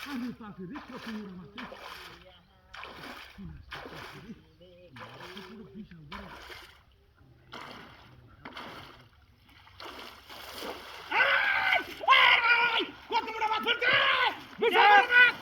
আমি পাখির কত মারতে বিশাল বড় কত বড় মাছ ধরছে বিশাল বড় মাছ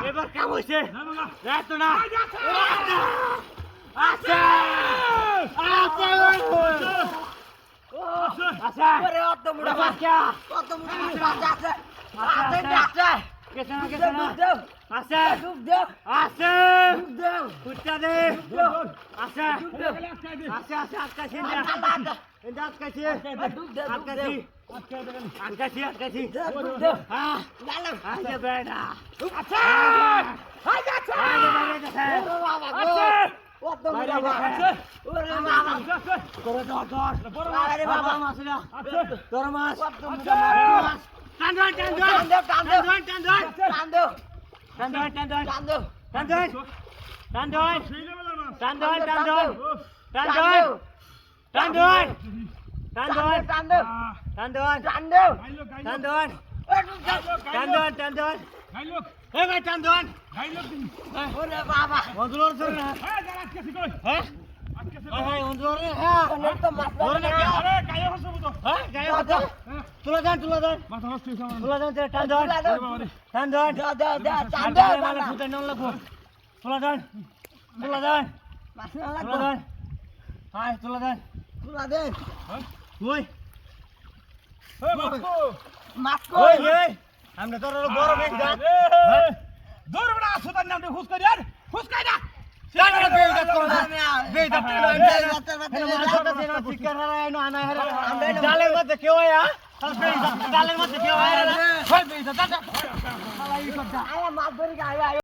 এবার কাম হয়েছে না আছে আছে অত মুড়া মাছ কত মুড়া মাছ আছে আছে আছে কেসে না আছে ডুব দাও আছে ডুব দাও কুত্তা দে আছে আছে আছে আটকাছি এটা আটকাছি ডুব দাও আটকাছি আটকাছি ডুব দাও হ্যাঁ লালা আচ্ছা বেটা আচ্ছা হাই যাচ্ছে ওরে বাবা আছে কত মুড়া মাছ আছে ওরে বাবা করে ধর আরে বাবা মাছ না তোর মাছ কত মুড়া মাছ টান আমরা তোর বড় বেগ যা দূর বড় সুতার নাম খুশ করি আর খুশ কই না জালের মধ্যে কেউ আয়া